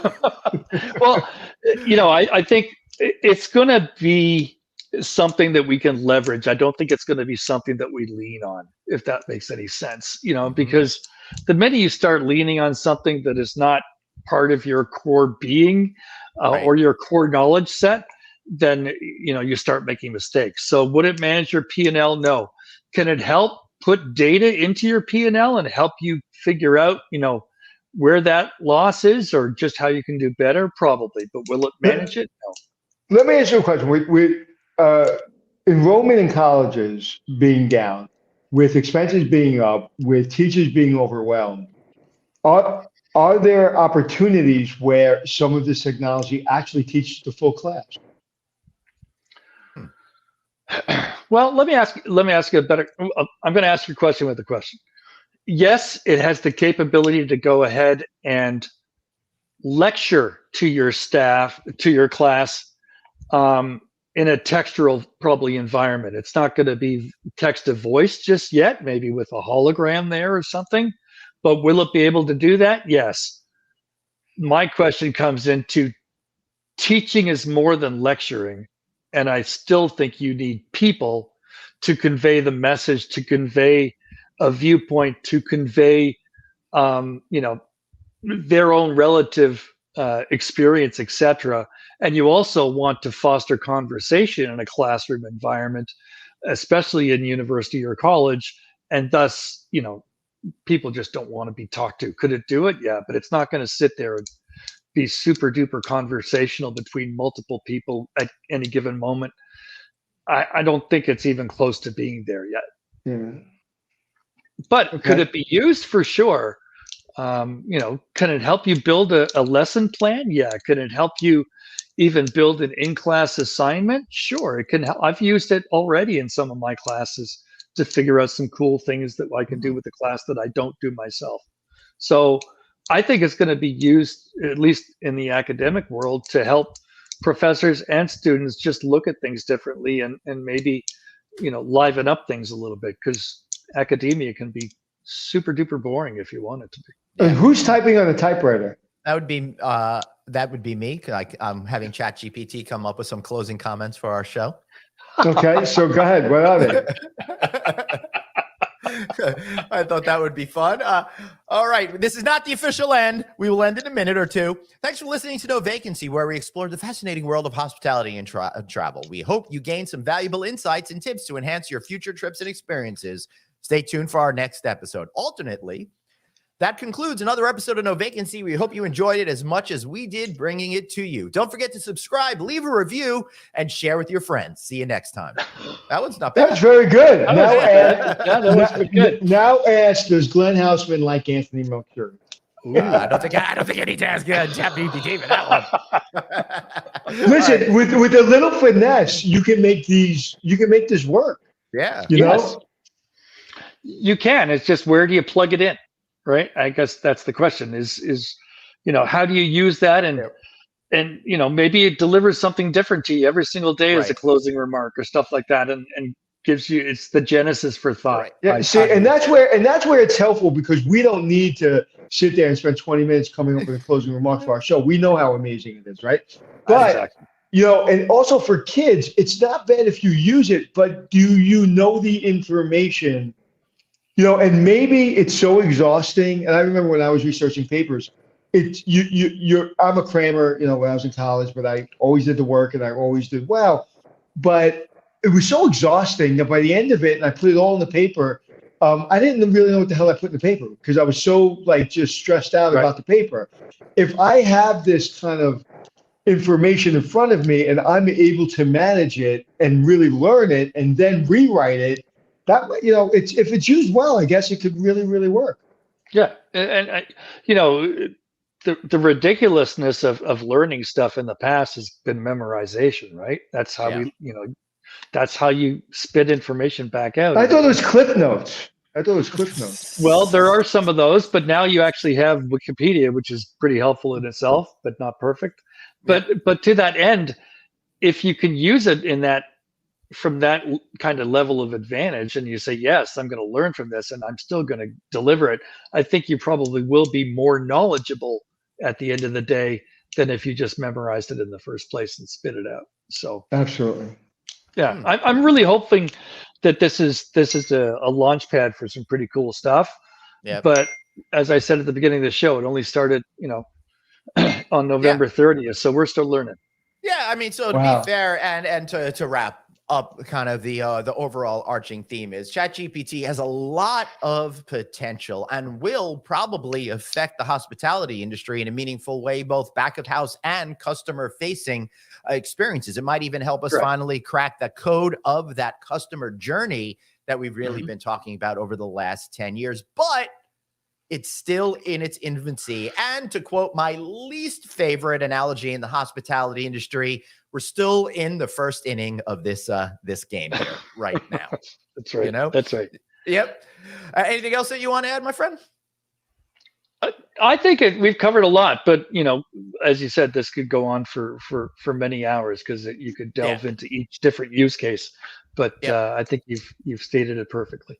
Speaker 4: Well, I think it's going to be something that we can leverage. I don't think it's going to be something that we lean on, if that makes any sense. Because the minute you start leaning on something that is not part of your core being or your core knowledge set, then you start making mistakes. So would it manage your P&L? No. Can it help put data into your P&L and help you figure out, where that loss is or just how you can do better? Probably. But will it manage it? No.
Speaker 2: Let me ask you a question. With enrollment in colleges being down, with expenses being up, with teachers being overwhelmed, are there opportunities where some of this technology actually teaches the full class?
Speaker 4: Well, let me ask you a better. I'm going to ask your question with a question. Yes, it has the capability to go ahead and lecture to your staff, to your class, in a textural probably environment. It's not going to be text to voice just yet, maybe with a hologram there or something. But will it be able to do that? Yes. My question comes into teaching is more than lecturing. And I still think you need people to convey the message, to convey a viewpoint, to convey, their own relative experience, etc. And you also want to foster conversation in a classroom environment, especially in university or college. And thus, people just don't want to be talked to. Could it do it? Yeah, but it's not going to sit there and be super duper conversational between multiple people at any given moment. I don't think it's even close to being there yet.
Speaker 2: Yeah.
Speaker 4: But
Speaker 2: Okay.
Speaker 4: could it be used? For sure. Can it help you build a lesson plan? Yeah. Can it help you even build an in-class assignment? Sure, it can help. I've used it already in some of my classes to figure out some cool things that I can do with the class that I don't do myself. So I think it's going to be used, at least in the academic world, to help professors and students just look at things differently and maybe, liven up things a little bit, because academia can be super duper boring if you want it to be.
Speaker 2: And who's typing on a typewriter?
Speaker 1: That would be me. Like, I'm having ChatGPT come up with some closing comments for our show.
Speaker 2: Okay, so go ahead. What are they?
Speaker 1: I thought that would be fun. All right. This is not the official end. We will end in a minute or two. Thanks for listening to No Vacancy, where we explore the fascinating world of hospitality and travel. We hope you gain some valuable insights and tips to enhance your future trips and experiences. Stay tuned for our next episode. Alternately, that concludes another episode of No Vacancy. We hope you enjoyed it as much as we did bringing it to you. Don't forget to subscribe, leave a review, and share with your friends. See you next time. That one's not bad.
Speaker 2: That's very good.
Speaker 4: That was good.
Speaker 2: Now ask, does Glenn Houseman like Anthony Melchior?
Speaker 1: I don't think I need to ask ChatGPT for that one.
Speaker 2: Listen, with a little finesse, you can make this work.
Speaker 1: Yeah.
Speaker 2: You
Speaker 4: Yes.
Speaker 2: know?
Speaker 4: You can. It's just, where do you plug it in? Right. I guess that's the question is, how do you use that? And maybe it delivers something different to you every single day as a closing remark or stuff like that. And gives you, it's the genesis for thought.
Speaker 1: Right.
Speaker 2: Yeah. See, and that's where it's helpful, because we don't need to sit there and spend 20 minutes coming up with a closing remark for our show. We know how amazing it is, right? But
Speaker 4: Exactly.
Speaker 2: and also for kids, it's not bad if you use it, but do you know the information? And maybe it's so exhausting. And I remember when I was researching papers, I'm a crammer, when I was in college, but I always did the work and I always did well. But it was so exhausting that by the end of it, and I put it all in the paper, I didn't really know what the hell I put in the paper, because I was so just stressed out about the paper. If I have this kind of information in front of me and I'm able to manage it and really learn it and then rewrite it, that way, if it's used well, I guess it could really, really work.
Speaker 4: Yeah. And the ridiculousness of learning stuff in the past has been memorization, right? That's how that's how you spit information back out.
Speaker 2: I thought it was Cliff Notes.
Speaker 4: Well, there are some of those, but now you actually have Wikipedia, which is pretty helpful in itself, but not perfect. But to that end, if you can use it from that kind of level of advantage, and you say, yes, I'm going to learn from this and I'm still going to deliver it, I think you probably will be more knowledgeable at the end of the day than if you just memorized it in the first place and spit it out. So
Speaker 2: absolutely.
Speaker 4: Yeah. I'm really hoping that this is a launch pad for some pretty cool stuff. Yeah. But as I said at the beginning of the show, it only started, on November 30th. So we're still learning.
Speaker 1: Yeah, I mean, so to be fair and to wrap up kind of the overall arching theme is ChatGPT has a lot of potential and will probably affect the hospitality industry in a meaningful way, both back of house and customer facing experiences. It might even help us finally crack the code of that customer journey that we've really been talking about over the last 10 years. But it's still in its infancy. And to quote my least favorite analogy in the hospitality industry, we're still in the first inning of this game here right now.
Speaker 4: That's right.
Speaker 1: You know?
Speaker 4: That's right.
Speaker 1: Yep. Anything else that you want to add, my friend?
Speaker 4: I think we've covered a lot, but as you said, this could go on for many hours because you could delve into each different use case. But I think you've stated it perfectly.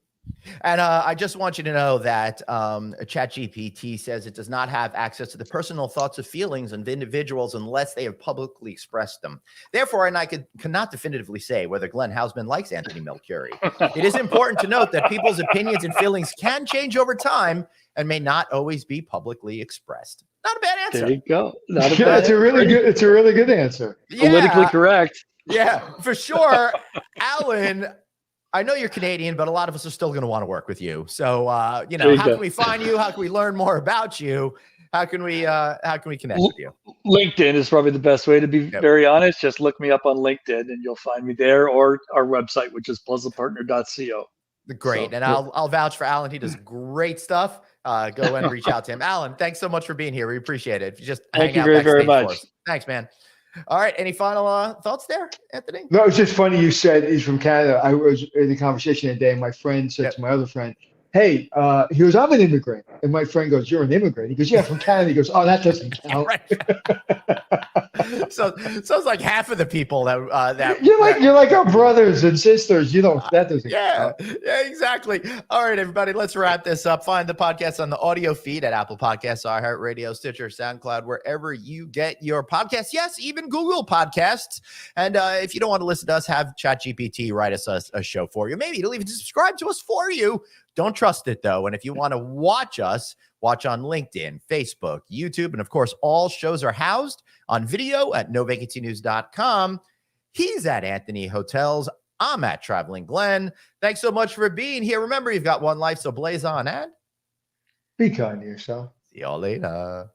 Speaker 1: And I just want you to know that ChatGPT says it does not have access to the personal thoughts or feelings of individuals unless they have publicly expressed them. Therefore, and I cannot definitively say whether Glenn Hausman likes Anthony Melchiori. It is important to note that people's opinions and feelings can change over time and may not always be publicly expressed. Not a bad answer.
Speaker 4: There you go. Not a bad
Speaker 2: It's a really good answer.
Speaker 4: Politically correct.
Speaker 1: Yeah, for sure. Alan, I know you're Canadian, but a lot of us are still going to want to work with you. So, how can we find you? How can we learn more about you? How can we connect with you?
Speaker 4: LinkedIn is probably the best way, to be very honest. Just look me up on LinkedIn and you'll find me there, or our website, which is pleasantpartner.co.
Speaker 1: Great. And I'll vouch for Alan. He does great stuff. Go and reach out to him. Alan, thanks so much for being here. We appreciate it.
Speaker 4: Thank you very much.
Speaker 1: Thanks, man. All right. Any final thoughts there, Anthony?
Speaker 2: No, it's just funny you said he's from Canada. I was in a conversation today, and my friend said to my other friend, hey, he goes, I'm an immigrant. And my friend goes, you're an immigrant? He goes, yeah, from Canada. He goes, oh, that doesn't count.
Speaker 1: So it's like half of the people that
Speaker 2: you're like our brothers and sisters. That doesn't count.
Speaker 1: Yeah, exactly. All right, everybody, let's wrap this up. Find the podcast on the audio feed at Apple Podcasts, iHeartRadio, Stitcher, SoundCloud, wherever you get your podcasts. Yes, even Google Podcasts. And if you don't want to listen to us, have ChatGPT write us a show for you. Maybe it'll even subscribe to us for you. Don't trust it, though. And if you want to watch us, watch on LinkedIn, Facebook, YouTube, and of course, all shows are housed on video at novacancynews.com. He's at Anthony Hotels. I'm at Traveling Glenn. Thanks so much for being here. Remember, you've got one life, so blaze on and
Speaker 2: be kind to yourself.
Speaker 1: See y'all later.